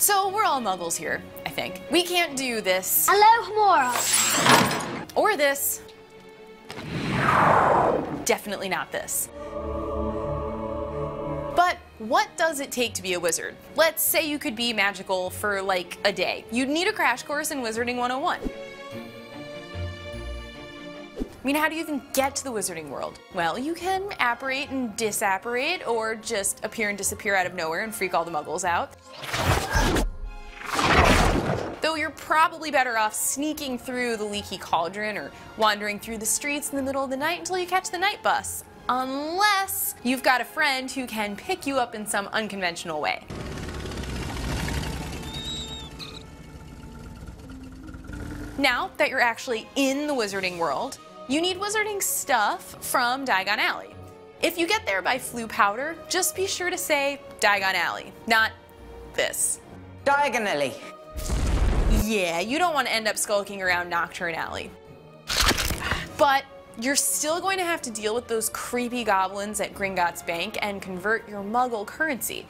So we're all muggles here, I think. We can't do this. Hello, Or this. Definitely not this. But what does it take to be a wizard? Let's say you could be magical for like a day. You'd need a crash course in Wizarding 101. I mean, how do you even get to the wizarding world? Well, you can apparate and disapparate, or just appear and disappear out of nowhere and freak all the muggles out. Though you're probably better off sneaking through the leaky cauldron or wandering through the streets in the middle of the night until you catch the night bus. Unless you've got a friend who can pick you up in some unconventional way. Now that you're actually in the wizarding world, you need wizarding stuff from Diagon Alley. If you get there by Floo powder, just be sure to say Diagon Alley, not this. Diagonally. Yeah, you don't want to end up skulking around Nocturne Alley. But you're still going to have to deal with those creepy goblins at Gringotts Bank and convert your muggle currency.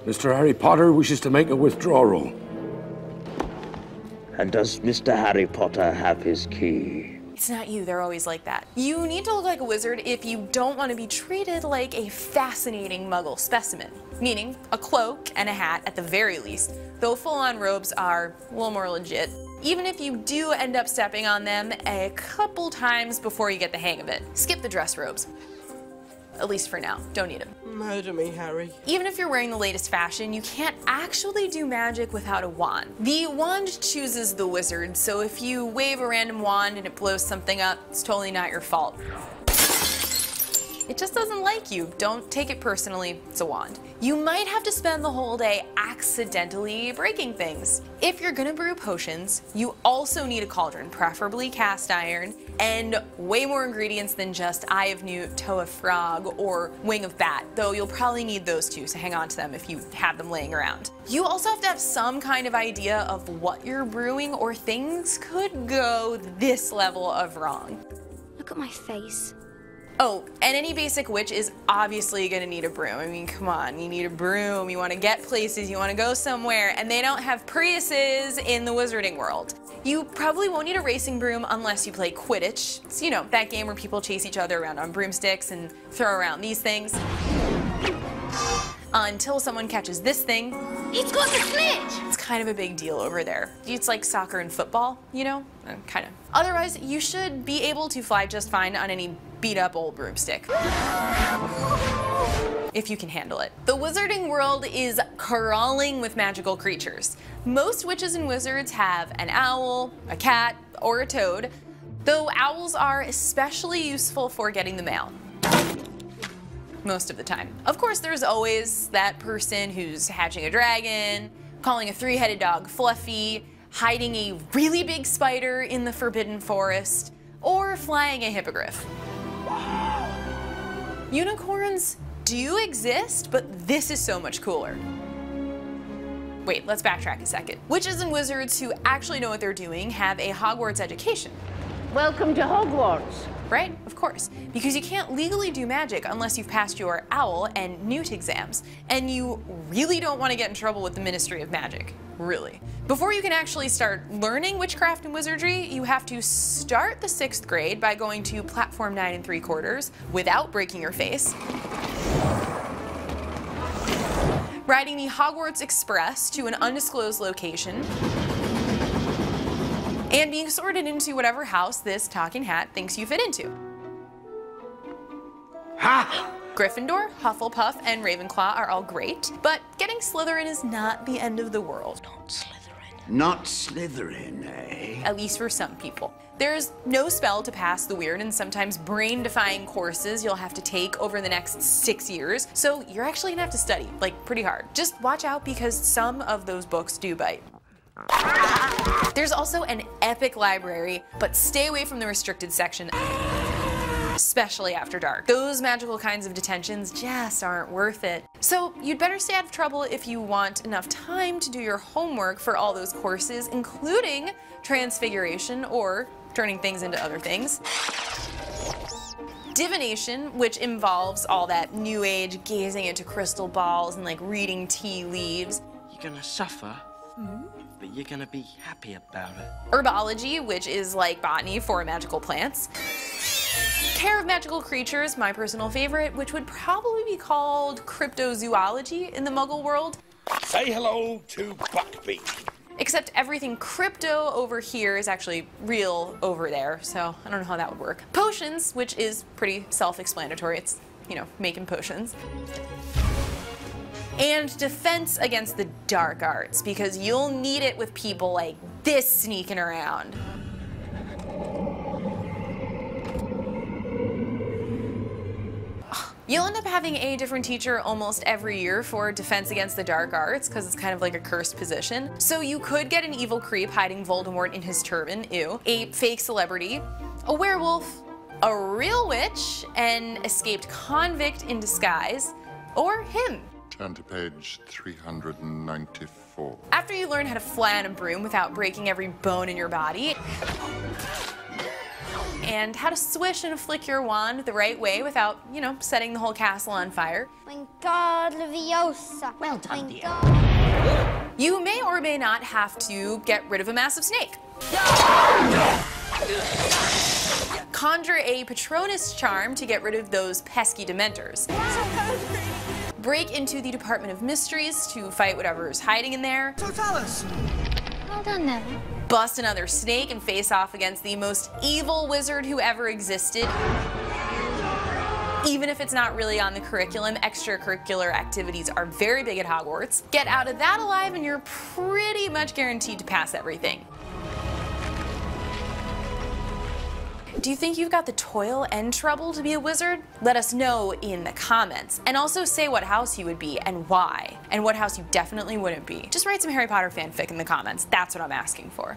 Mr. Harry Potter wishes to make a withdrawal. And does Mr. Harry Potter have his key? It's not you, they're always like that. You need to look like a wizard if you don't want to be treated like a fascinating muggle specimen. Meaning, a cloak and a hat at the very least, though full-on robes are a little more legit. Even if you do end up stepping on them a couple times before you get the hang of it. Skip the dress robes. At least for now, don't need them. Murder me, Harry. Even if you're wearing the latest fashion, you can't actually do magic without a wand. The wand chooses the wizard, so if you wave a random wand and it blows something up, it's totally not your fault. It just doesn't like you. Don't take it personally, it's a wand. You might have to spend the whole day accidentally breaking things. If you're gonna brew potions, you also need a cauldron, preferably cast iron, and way more ingredients than just Eye of Newt, Toe of Frog, or Wing of Bat, though you'll probably need those too, so hang on to them if you have them laying around. You also have to have some kind of idea of what you're brewing, or things could go this level of wrong. Look at my face. Oh, and any basic witch is obviously gonna need a broom. I mean, come on, you need a broom, you wanna get places, you wanna go somewhere, and they don't have Priuses in the wizarding world. You probably won't need a racing broom unless you play Quidditch. It's, you know, that game where people chase each other around on broomsticks and throw around these things. Until someone catches this thing. It's got the snitch! It's kind of a big deal over there. It's like soccer and football, you know? Kind of. Otherwise, you should be able to fly just fine on any beat up old broomstick. If you can handle it. The wizarding world is crawling with magical creatures. Most witches and wizards have an owl, a cat, or a toad, though owls are especially useful for getting the mail. Most of the time. Of course, there's always that person who's hatching a dragon, calling a three-headed dog Fluffy, hiding a really big spider in the Forbidden Forest, or flying a hippogriff. Unicorns do exist, but this is so much cooler. Wait, let's backtrack a second. Witches and wizards who actually know what they're doing have a Hogwarts education. Welcome to Hogwarts. Right? Of course. Because you can't legally do magic unless you've passed your Owl and Newt exams. And you really don't want to get in trouble with the Ministry of Magic. Really. Before you can actually start learning witchcraft and wizardry, you have to start the 6th grade by going to platform 9 3/4 without breaking your face, riding the Hogwarts Express to an undisclosed location, and being sorted into whatever house this talking hat thinks you fit into. Ha! Gryffindor, Hufflepuff, and Ravenclaw are all great, but getting Slytherin is not the end of the world. Not Slytherin. Not Slytherin, eh? At least for some people. There's no spell to pass the weird and sometimes brain-defying courses you'll have to take over the next 6 years, so you're actually gonna have to study, like, pretty hard. Just watch out because some of those books do bite. There's also an epic library, but stay away from the restricted section, especially after dark. Those magical kinds of detentions just aren't worth it. So you'd better stay out of trouble if you want enough time to do your homework for all those courses, including transfiguration or turning things into other things. Divination, which involves all that new age gazing into crystal balls and like reading tea leaves. You're gonna suffer, but you're gonna be happy about it. Herbology, which is like botany for magical plants. Care of magical creatures, my personal favorite, which would probably be called Cryptozoology in the Muggle world. Say hello to Buckbeak. Except everything crypto over here is actually real over there, so I don't know how that would work. Potions, which is pretty self-explanatory. It's, you know, making potions. And defense against the dark arts, because you'll need it with people like this sneaking around. You'll end up having a different teacher almost every year for defense against the dark arts, because it's kind of like a cursed position. So you could get an evil creep hiding Voldemort in his turban, ew, a fake celebrity, a werewolf, a real witch, an escaped convict in disguise, or him. Turn to page 394. After you learn how to fly on a broom without breaking every bone in your body, and how to swish and flick your wand the right way without, you know, setting the whole castle on fire. Wingardium Leviosa. Well done, dear. You may or may not have to get rid of a massive snake. Conjure a Patronus charm to get rid of those pesky dementors. Break into the Department of Mysteries to fight whatever's hiding in there. Well done, Neville. Bust another snake and face off against the most evil wizard who ever existed. Even if it's not really on the curriculum, extracurricular activities are very big at Hogwarts. Get out of that alive and you're pretty much guaranteed to pass everything. Do you think you've got the toil and trouble to be a wizard? Let us know in the comments. And also say what house you would be and why, and what house you definitely wouldn't be. Just write some Harry Potter fanfic in the comments. That's what I'm asking for.